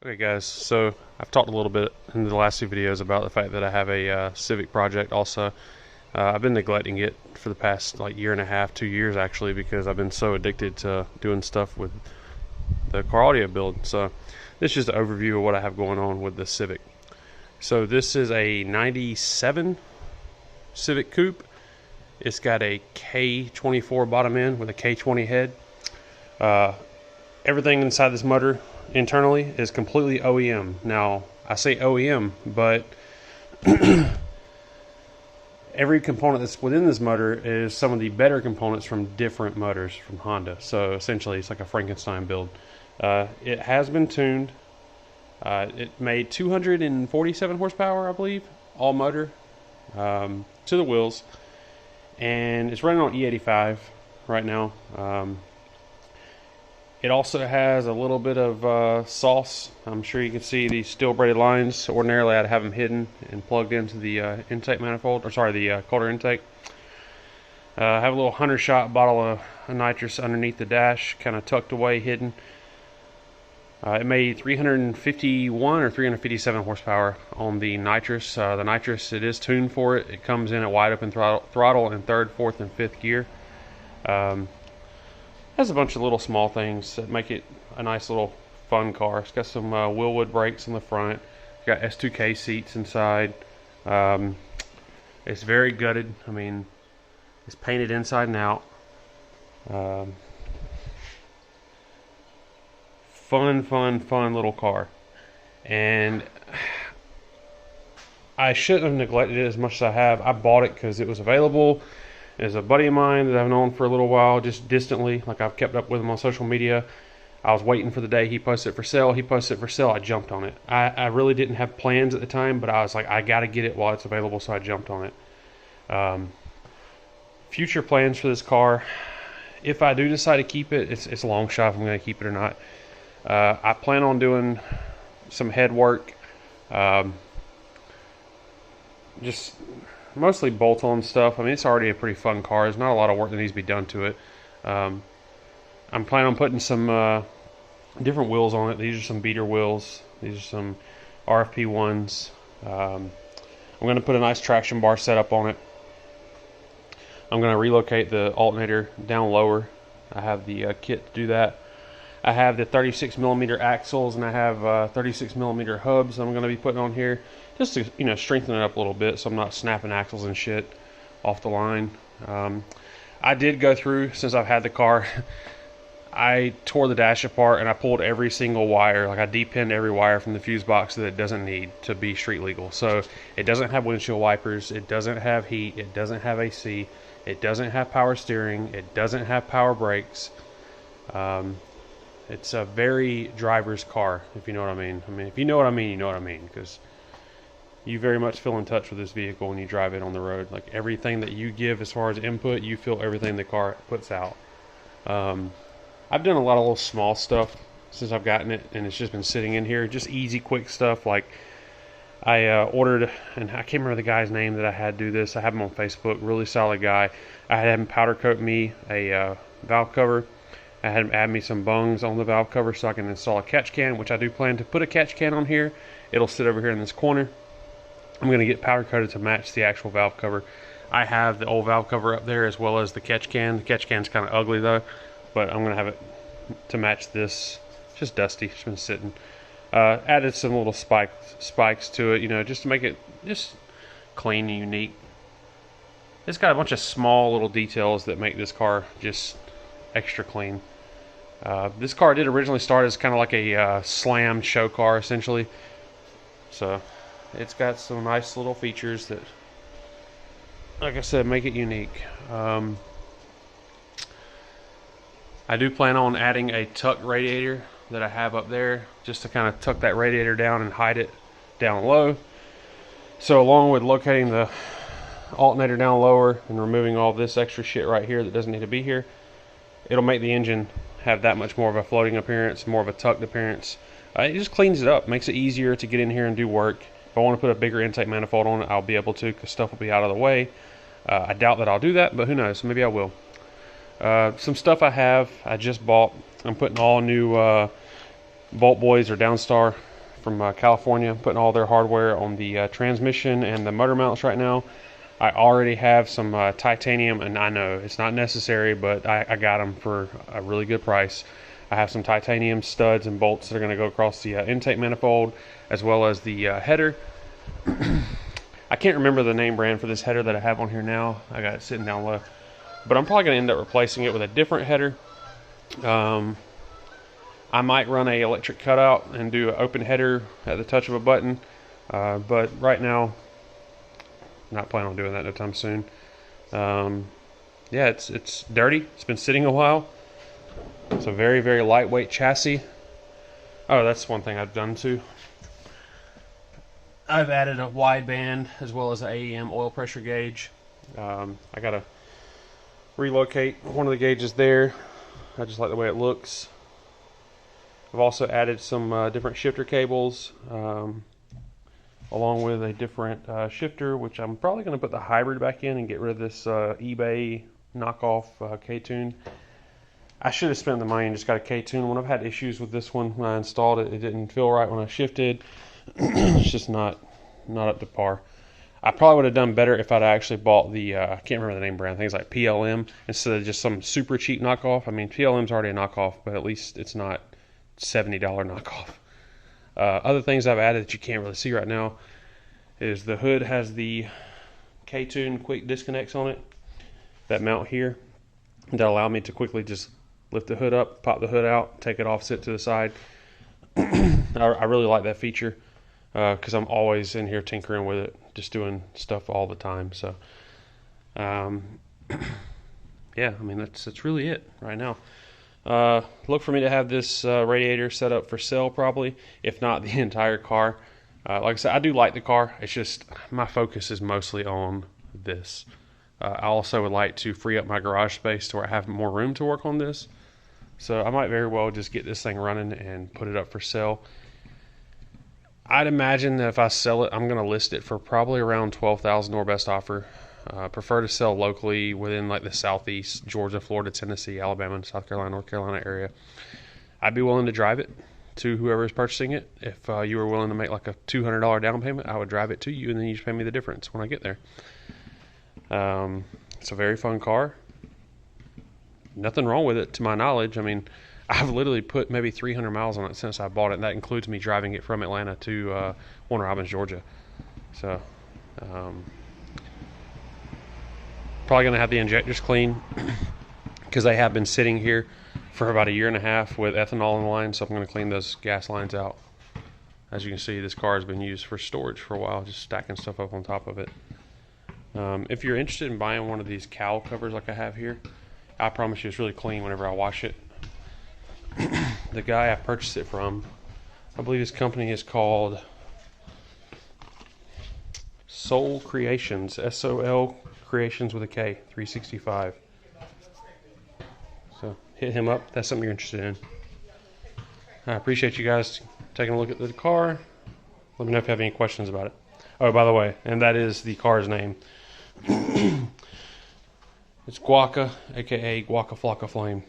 Okay guys, so I've talked a little bit in the last two videos about the fact that I have a Civic project also. I've been neglecting it for the past like year and a half, 2 years actually, because I've been so addicted to doing stuff with the car audio build. So this is just an overview of what I have going on with the Civic. So this is a 97 Civic Coupe. It's got a K24 bottom end with a K20 head. Everything inside this motor internally is completely OEM. Now I say OEM, but every component that's within this motor is some of the better components from different motors from Honda. So essentially it's like a Frankenstein build. It has been tuned. It made 247 horsepower, I believe, all motor, to the wheels, and it's running on E85 right now. It also has a little bit of sauce. I'm sure you can see these steel braided lines. Ordinarily I'd have them hidden and plugged into the intake manifold, or sorry, the quarter intake. I have a little 100-shot bottle of nitrous underneath the dash, kind of tucked away, hidden. It made 351 or 357 horsepower on the nitrous. The nitrous, it is tuned for it. It comes in at wide open throttle in third, fourth, and fifth gear. Has a bunch of little small things that make it a nice little fun car. It's got some Willwood brakes on the front. It's got S2K seats inside. It's very gutted. I mean, it's painted inside and out. Fun little car. And I shouldn't have neglected it as much as I have. I bought it because it was available. There's a buddy of mine that I've known for a little while, just distantly. Like, I've kept up with him on social media. I was waiting for the day he posted it for sale. He posted it for sale. I jumped on it. I really didn't have plans at the time, but I was like, I got to get it while it's available, so I jumped on it. Future plans for this car, if I do decide to keep it, it's a long shot if I'm going to keep it or not. I plan on doing some head work. Just mostly bolt-on stuff. I mean, it's already a pretty fun car. There's not a lot of work that needs to be done to it. I'm planning on putting some different wheels on it. These are some beater wheels. These are some RFP ones. I'm going to put a nice traction bar setup on it. I'm going to relocate the alternator down lower. I have the kit to do that. I have the 36mm axles, and I have 36mm hubs I'm going to be putting on here, just to, you know, strengthen it up a little bit so I'm not snapping axles and shit off the line. I did go through, since I've had the car, I tore the dash apart and I pulled every single wire. Like, I depinned every wire from the fuse box that it doesn't need to be street legal. So it doesn't have windshield wipers, it doesn't have heat, it doesn't have AC, it doesn't have power steering, it doesn't have power brakes. It's a very driver's car, if you know what I mean. I mean, if you know what I mean, you know what I mean, because you very much feel in touch with this vehicle when you drive it on the road. Like, everything that you give as far as input, you feel everything the car puts out. I've done a lot of little small stuff since I've gotten it, and it's just been sitting in here. Just easy, quick stuff. Like, I ordered, and I can't remember the guy's name that I had do this. I have him on Facebook, really solid guy. I had him powder coat me a valve cover. I had him add me some bungs on the valve cover so I can install a catch can, which I do plan to put a catch can on here. It'll sit over here in this corner. I'm going to get powder coated to match the actual valve cover. I have the old valve cover up there as well as the catch can. The catch can's kind of ugly though, but I'm going to have it to match this. It's just dusty. It's been sitting. Added some little spikes to it, you know, just to make it just clean and unique. It's got a bunch of small little details that make this car just extra clean. This car did originally start as kind of like a slam show car, essentially. So it's got some nice little features that, like I said, make it unique. I do plan on adding a tuck radiator that I have up there, just to kind of tuck that radiator down and hide it down low. So along with locating the alternator down lower and removing all this extra shit right here that doesn't need to be here, it'll make the engine have that much more of a floating appearance, more of a tucked appearance. It just cleans it up, makes it easier to get in here and do work. If I want to put a bigger intake manifold on it, I'll be able to, because stuff will be out of the way. I doubt that I'll do that, but who knows, maybe I will. Some stuff I just bought. I'm putting all new Bolt Boys or Downstar from California, putting all their hardware on the transmission and the motor mounts right now. I already have some titanium, and I know it's not necessary, but I got them for a really good price. I have some titanium studs and bolts that are going to go across the intake manifold, as well as the header. I can't remember the name brand for this header that I have on here now. I got it sitting down low. But I'm probably going to end up replacing it with a different header. I might run a electric cutout and do an open header at the touch of a button. But right now, not planning on doing that anytime soon. Yeah, it's dirty. It's been sitting a while. It's a very, very lightweight chassis. Oh, that's one thing I've done too. I've added a wideband as well as an AEM oil pressure gauge. I gotta relocate one of the gauges there. I just like the way it looks. I've also added some different shifter cables, along with a different shifter, which I'm probably going to put the hybrid back in and get rid of this eBay knockoff K-tune. I should have spent the money and just got a K-tune one. I've had issues with this one when I installed it. It didn't feel right when I shifted. It's just not up to par. I probably would have done better if I'd actually bought the, I can't remember the name brand, things like PLM, instead of just some super cheap knockoff. I mean, PLM's already a knockoff, but at least it's not $70 knockoff. Other things I've added that you can't really see right now is the hood has the K-tune quick disconnects on it that mount here that allow me to quickly just lift the hood up, pop the hood out, take it off, sit to the side. I really like that feature because I'm always in here tinkering with it, just doing stuff all the time. So yeah, I mean that's really it right now. Look for me to have this radiator set up for sale probably, if not the entire car. Like I said, I do like the car. It's just my focus is mostly on this. I also would like to free up my garage space to where I have more room to work on this. So I might very well just get this thing running and put it up for sale. I'd imagine that if I sell it, I'm going to list it for probably around $12,000 or best offer. Prefer to sell locally within like the southeast, Georgia, Florida, Tennessee, Alabama, South Carolina, North Carolina area. I'd be willing to drive it to whoever is purchasing it. If you were willing to make like a $200 down payment, I would drive it to you, and then you just pay me the difference when I get there. It's a very fun car. Nothing wrong with it to my knowledge. I mean, I've literally put maybe 300 miles on it since I bought it, and that includes me driving it from Atlanta to Warner Robins, Georgia. So probably going to have the injectors clean because they have been sitting here for about 1.5 years with ethanol in the line, so I'm going to clean those gas lines out. As you can see, this car has been used for storage for a while, just stacking stuff up on top of it. If you're interested in buying one of these cowl covers like I have here, I promise you it's really clean whenever I wash it. The guy I purchased it from, I believe his company is called Soul Creations, S-O-L Creations with a K, 365. So hit him up. That's something you're interested in. I appreciate you guys taking a look at the car. Let me know if you have any questions about it. Oh, by the way, and that is the car's name. It's Guaca, aka Guaca Flocka Flame.